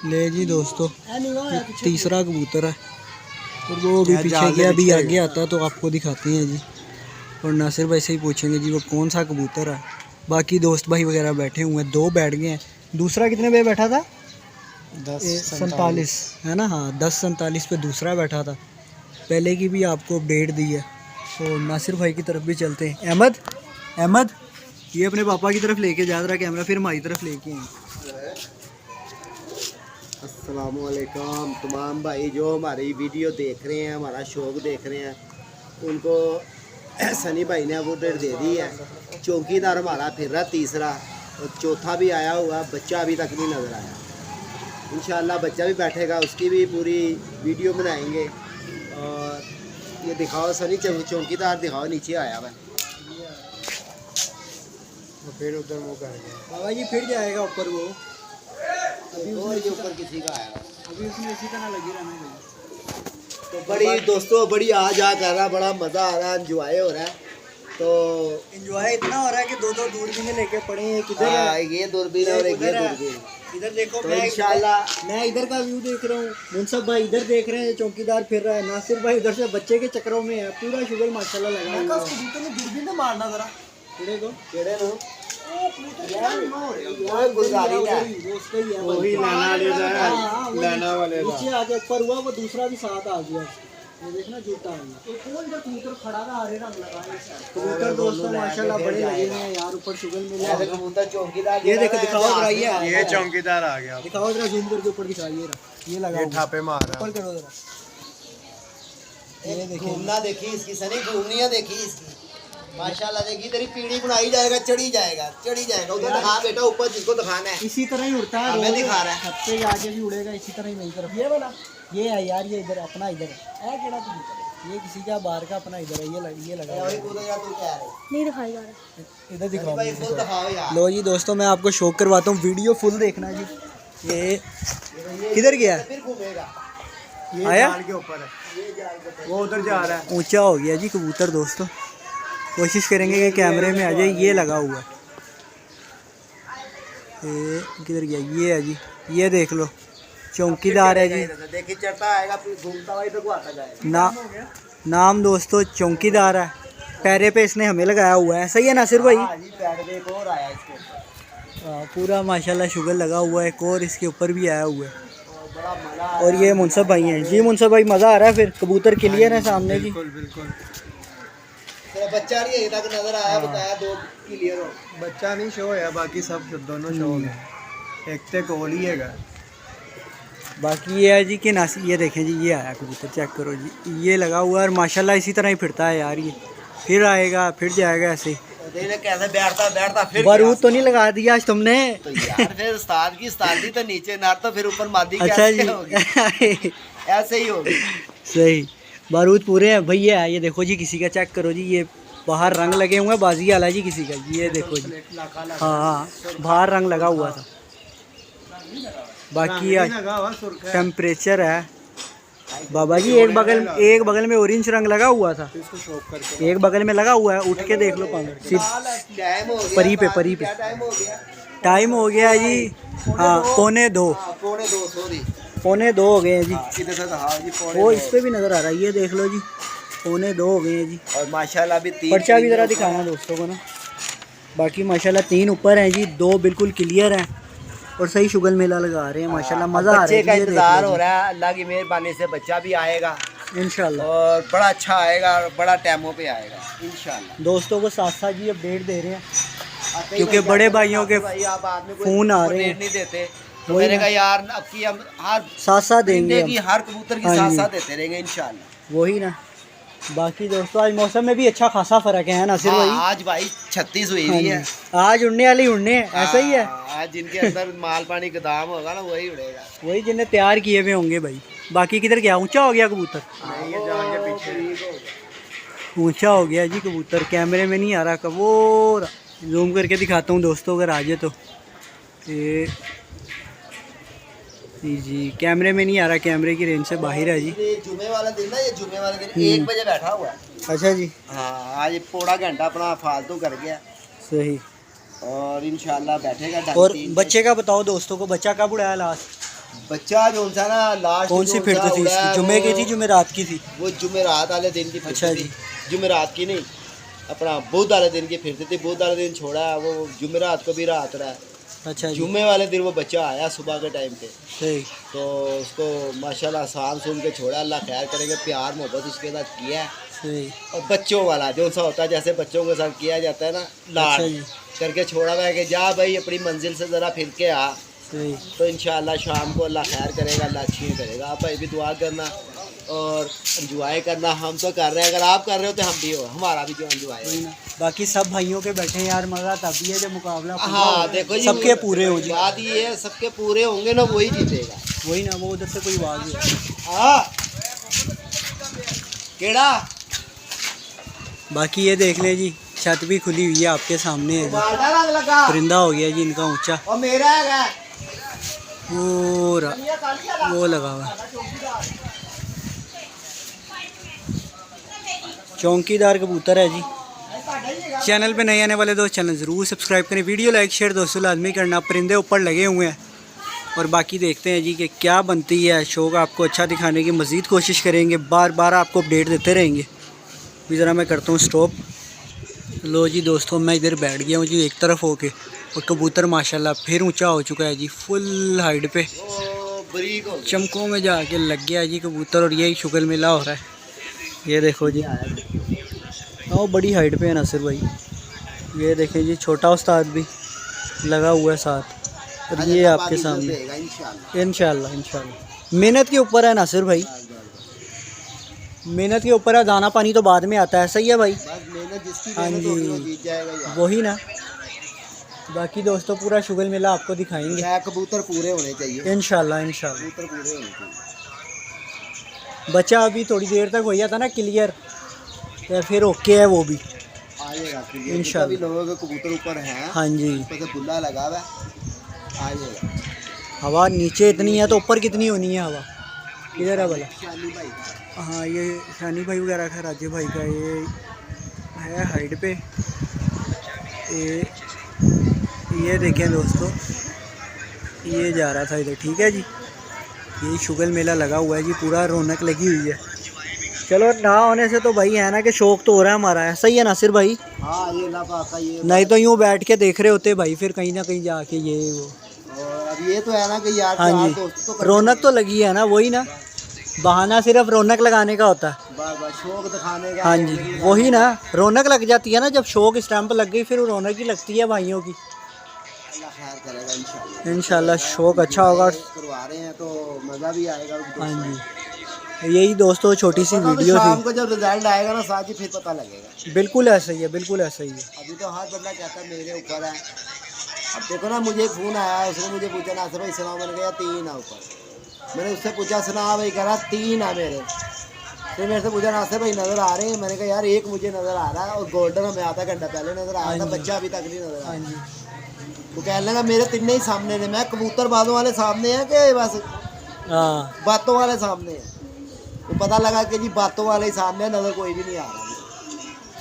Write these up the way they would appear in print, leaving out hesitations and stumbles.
ले जी दोस्तों, तीसरा कबूतर है और वो भी पीछे गया, अभी आगे आता है तो आपको दिखाते हैं जी। और नासिर भाई से ही पूछेंगे जी वो कौन सा कबूतर है। बाकी दोस्त भाई वगैरह बैठे हुए हैं, 2 बैठ गए हैं। दूसरा कितने पे बैठा था? 10:47 है ना। हाँ 10:47 पे दूसरा बैठा था। पहले की भी आपको अपडेट दी है। तो नासिर भाई की तरफ भी चलते हैं। अहमद ये अपने पापा की तरफ लेके जा रहा कैमरा, फिर हमारी तरफ लेके आए। अस्सलामुअलैकुम तमाम भाई जो हमारी वीडियो देख रहे हैं, हमारा शौक देख रहे हैं, उनको सनी भाई ने वो डेट दे दी है। चौकीदार हमारा फिर रहा तीसरा, और चौथा भी आया हुआ, बच्चा अभी तक नहीं नज़र आया। इंशाल्लाह बच्चा भी बैठेगा, उसकी भी पूरी वीडियो बनाएंगे। और ये दिखाओ सनी, चौकीदार दिखाओ, नीचे आया हुआ। फिर उधर वो कर गया बाबा जी, फिर जाएगा ऊपर वो। अभी उसके ऊपर किसी का आया, अभी उसमें इसी तरह लगी रहना है। तो बड़ी दोस्तों बड़ी आ जा कर रहा, बड़ा मज़ा आ रहा है, एंजॉय हो रहा है। तो एंजॉय इतना हो रहा है कि 2-2 दूरबीनें लेके पड़े हैं। किधर है? ये दूरबीन और एक ये दूरबीन। इधर देखो, तो इंशाल्लाह मैं इधर का व्यू देख रहा हूँ, मुनसब भाई इधर देख रहे हैं, चौकीदार फिर रहा है, नासिर भाई उधर से बच्चे के चक्करों में है। पूरा शुगर माशाल्लाह लगा हुआ है। कबूतर ने दूरबीन में मारना जरा केड़े को, केड़े नो गुलजारी है, वही लाना वाले नीचे आ गया, ऊपर हुआ वो दूसरा भी साथ आ गया। ये देखना जूता है, तो कौन जो कबूतर खड़ा था, हरे रंग लगा है कबूतर दोस्तों माशाल्लाह बड़े लगे हुए हैं यार। ऊपर शुगर मिला है कबूतर चौकीदार। ये देखो, दिखाओ जरा, ये चौकीदार आ गया, दिखाओ जरा, जूम करके ऊपर दिखाइए। ये लगा, ये ठापे मार रहा ऊपर करो जरा। ये देखिए, घूमना देखी इसकी सनी, घूमनिया देखी इसकी माशाल्लाह। देखी तेरी पीढ़ी बनाई जाएगा, चढ़ी जाएगा, चढ़ी जाएगा। उधर दिखा बेटा, ऊपर जिसको दिखाना है इसी तरह ही उड़ता है, हमें दिखा रहा है। छत पे आगे भी उड़ेगा इसी तरह ही मेरी तरफ। ये वाला ये है यार, ये इधर अपना इधर है केड़ा कबूतर, ये किसी का बाहर का अपना इधर है। ये लगा नहीं दिखाई जा रहा, इधर दिखाओ। दिखाओ यार। लो जी दोस्तों, मैं आपको शौक करवाता हूँ, वीडियो फुल देखना जी। ये किधर गया? फिर घूमेगा, ये आया जाल के ऊपर है, वो उधर जा रहा है। ऊंचा हो गया जी कबूतर दोस्तों। कोशिश करेंगे कि कैमरे में आ जाए। ये लगा हुआ है, ये किधर गया? ये है जी, ये देख लो, चौकीदार है जी। देखिए चढ़ता आएगा, फिर घूमता हुआ इधर को आता जाएगा। नाम दोस्तों चौकीदार है। पैरे पे इसने हमें लगाया हुआ है, सही है नासिर भाई? हाँ जी, पैर पे एक और आया इसके ऊपर। पूरा माशाल्लाह शुगर लगा हुआ है, एक और इसके ऊपर भी आया हुआ है। बड़ा मजा। और ये मुनसब भाई हैं जी। मुनसब भाई मज़ा आ रहा है, फिर कबूतर क्लियर है सामने जी। बिल्कुल बिल्कुल। बच्चा नहीं अभी तक नजर आया, बताया 2 क्लियर हो। बच्चा नहीं शो है, बाकी सब दोनों शो हो गए। एक ते कोल ही है। बाकी ये है जी कि नासी, ये देखें जी, ये आया कबूतर, चेक करो जी, ये लगा हुआ है और माशाल्लाह इसी तरह ही फिरता है यार। ये फिर आएगा, फिर जाएगा ऐसे ही। कैसे बैठता फिर बारूद तो नहीं लगा दिया आज तुमने? तो यार फिर उस्ताद की उस्तादी तो नीचे ना, तो फिर ऊपर मादी अच्छा कैसे जी होगी? ऐसे ही होगी। सही, बारूद पूरे हैं भैया। ये देखो जी, किसी का चेक करो जी, ये बाहर रंग लगे हुए हैं, बाजी वाला जी किसी का। ये देखो जी, हाँ बाहर रंग लगा हुआ था। बाकी टेम्परेचर है बाबा जी, एक बगल में ऑरेंज रंग लगा हुआ था, एक बगल में लगा हुआ है। उठ के देख लो परी पे टाइम हो गया जी। हाँ 1:45 हो गए हैं जी। वो इस पे भी नज़र आ रहा है, ये देख लो जी, 1:45 हो गए हैं जी। और माशाल्लाह भी 3 पर्चा भी ज़रा दिखाना दोस्तों को ना। बाकी माशाल्लाह 3 ऊपर हैं जी, 2 बिल्कुल क्लियर हैं और सही शुगर मेला लगा रहे हैं माशाल्लाह। मज़ा आ रहा है। बच्चे का इंतजार हो रहा है, अल्लाह की मेहरबानी से बच्चा भी आएगा इंशाल्लाह, और बड़ा अच्छा आएगा और बड़ा टाइमों पे आएगा इंशाल्लाह। दोस्तों को साथ साथ जी अपडेट दे रहे हैं, क्योंकि बड़े भाइयों के फ़ोन आ रहे हैं, नहीं देते। तो मैंने कहा यार अब की हम हर साथ देंगे, हर कबूतर की साथ देते रहेंगे इंशाल्लाह। वही ना। बाकी दोस्तों आज मौसम में भी अच्छा खासा फर्क है नासिर भाई। आज भाई 36 हुई हुई है। आज उड़ने वाली उड़ने, ऐसा ही है। आज जिनके अंदर माल पानी गोदाम होगा ना, वही उड़ेगा, वही जिन्हें तैयार किए हुए होंगे भाई। बाकी किधर गया? ऊंचा हो गया कबूतर, ऊंचा हो गया जी कबूतर। कैमरे में नहीं आ रहा, कब वो जूम करके दिखाता हूँ दोस्तों अगर आ जाए तो। ये जी कैमरे में नहीं आ रहा, कैमरे की रेंज से बाहर है जी। जुमे वाला दिन ना, ये जुमे वाला दिन 1 बजे बैठा हुआ है। अच्छा जी। हाँ आज पौड़ा घंटा अपना फालतू कर गया। सही। और इंशाल्लाह बैठेगा। और बच्चे का बताओ दोस्तों को, बच्चा कब उड़ाया लास्ट? बच्चा जो सा ना लास्ट कौन सी फिरती थी इसकी? जुमे की थी, जुमेरात की थी? वो जुमेरात वाले दिन की अच्छा फिरती जी। थी। जुमेरात की नहीं, अपना बुध वाले दिन की फिरती थी। बुध वाले दिन छोड़ा, वो जुमेरात को भी रात रहा। अच्छा जी। जुम्मे वाले दिन वो बच्चा आया सुबह के टाइम पे, सही। तो उसको माशाल्लाह आसान सुन के छोड़ा। अल्लाह खैर करेंगे, प्यार मोहब्बत उसके साथ किया है। सही। और बच्चों वाला जो सा होता है, जैसे बच्चों के साथ किया जाता है ना, लाड अच्छा जी। करके छोड़ा हुआ है कि जा भाई अपनी मंजिल से ज़रा फिर के आ। सही। तो इंशाल्लाह शाम को अल्लाह खैर करेगा, अल्लाह अच्छी करेगा। आप भाई भी दुआ करना और एंजॉय करना। हम तो कर रहे हैं, अगर आप कर रहे हो तो हम भी हो, हमारा भी जो एंजॉय है। बाकी सब भाइयों के बैठे हैं यार, मज़ा तभी है जब मुकाबला पूरा हाँ हो। देखो जी, सबके पूरे हो जी। बात ये है, सबके पूरे होंगे ना, वही जीतेगा। वही ना, वो उधर से कोई आवाज़ है। हाँ केड़ा बाकी ये देख ले जी, छत भी खुली हुई है आपके सामने है जी। बाल्टा रंग लगा परिंदा हो गया जी इनका ऊंचा, और मेरा है वो लगा हुआ है। चौकीदार कबूतर है जी। चैनल पे नए आने वाले दोस्त चैनल ज़रूर सब्सक्राइब करें, वीडियो लाइक शेयर दोस्तों लाजमी करना। परिंदे ऊपर लगे हुए हैं और बाकी देखते हैं जी कि क्या बनती है। शौक आपको अच्छा दिखाने की मज़ीद कोशिश करेंगे, बार बार आपको अपडेट देते रहेंगे। भी ज़रा मैं करता हूँ स्टॉप। लो जी दोस्तों, मैं इधर बैठ गया हूँ जी एक तरफ होके, और कबूतर माशाल्लाह फिर ऊंचा हो चुका है जी, फुल हाइट पे चमकों में जाके लग गया है जी कबूतर। और यही शुगर मेला हो रहा है, ये देखो जी। हाँ बड़ी हाइट पे है नासिर भाई, ये देखें जी। छोटा उस्ताद भी लगा हुआ है साथ, और ये आपके सामने इंशाल्लाह इंशाल्लाह। मेहनत के ऊपर है नासिर भाई, मेहनत के ऊपर है, दाना पानी तो बाद में आता है। सही है भाई। हाँ जी, वही ना। बाकी दोस्तों पूरा शुगर मेला आपको दिखाएंगे। कबूतर पूरे होने चाहिए इंशाल्लाह इंशाल्लाह। कबूतर पूरे होने चाहिए। बच्चा अभी थोड़ी देर तक हो गया था ना क्लियर, तो फिर ओके है वो भी आइएगा इंशाल्लाह। भी लोगों के कबूतर ऊपर हैं। हाँ जी, ऊपर से बुल्ला लगा हुआ है। आइएगा। हवा नीचे इतनी है तो ऊपर कितनी होनी है हवा? किधर है भला? शानी भाई हाँ ये शानी भाई वगैरह का, राजे भाई का ये है हाइट पे। ये देखें दोस्तों, ये जा रहा था इधर। ठीक है जी, ये शुगर मेला लगा हुआ है जी, पूरा रौनक लगी हुई है। चलो ना होने से तो भाई है ना कि शौक तो हो रहा है हमारा। है सही है नासिर भाई? हाँ ये ना पाका ये नहीं तो यूँ बैठ के देख रहे होते भाई, फिर कहीं ना कहीं जाके ये वो। और अब ये तो है ना कि यार हाँ चार जी, दोस्त तो रौनक तो लगी है ना, वही ना। बहाना सिर्फ रौनक लगाने का होता है। बस शौक दिखाने का। हाँ जी, वही ना, रौनक लग जाती है ना जब शौक स्टैंप लग गई, फिर वो रौनक ही लगती है भाइयों की। अल्लाह खैर करेगा इंशाल्लाह। इंशाल्लाह शौक अच्छा होगा। करवा रहे हैं तो मज़ा भी आएगा। हाँ जी, यही दोस्तों छोटी सी वीडियो शाम थी। को जब रिजल्ट आएगा ना साथ ही फिर पता लगेगा। बिल्कुल ऐसा ही है, बिल्कुल ऐसा ही है। अभी तो हर बंदा कहता है मेरे ऊपर है। अब देखो ना, मुझे फ़ोन आया, उसने मुझे पूछा नासिर भाई सुनाओ, मैंने कहा 3 है ऊपर। मैंने उससे पूछा सुना भाई, कह रहा 3 है मेरे। फिर मेरे से पूछा नासिर भाई नज़र आ रहे हैं? मैंने कहा यार एक मुझे नज़र आ रहा है और गोल्डन हमें आधा घंटा पहले नज़र आ रहा था, बच्चा अभी तक नहीं नज़र आ हाँ रहा। जी, तो कहने लगा मेरे तीनों ही सामने ने। मैं कबूतर बाजों वाले सामने हैं कि बस हाँ बातों वाले सामने हैं? तो पता लगा कि जी बातों वाले ही सामने है, नज़र कोई भी नहीं आ रहा।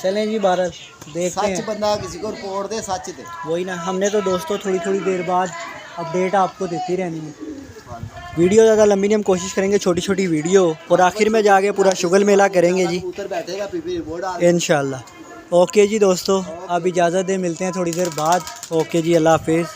चलें जी भारत, देखते सच हैं। बंदा किसी को रिपोर्ट दे, सच दे। वही ना, हमने तो दोस्तों थोड़ी थोड़ी देर बाद अपडेट आपको देती रहनी है। वीडियो ज़्यादा लंबी नहीं, हम कोशिश करेंगे छोटी छोटी वीडियो, और आखिर में जाके पूरा शुगर मेला करेंगे जी कबूतर बैठेगा पीपी रिपोर्ट आ इंशाल्लाह। ओके जी दोस्तों, अब इजाज़त दे, मिलते हैं थोड़ी देर बाद। ओके जी, अल्लाह हाफिज़।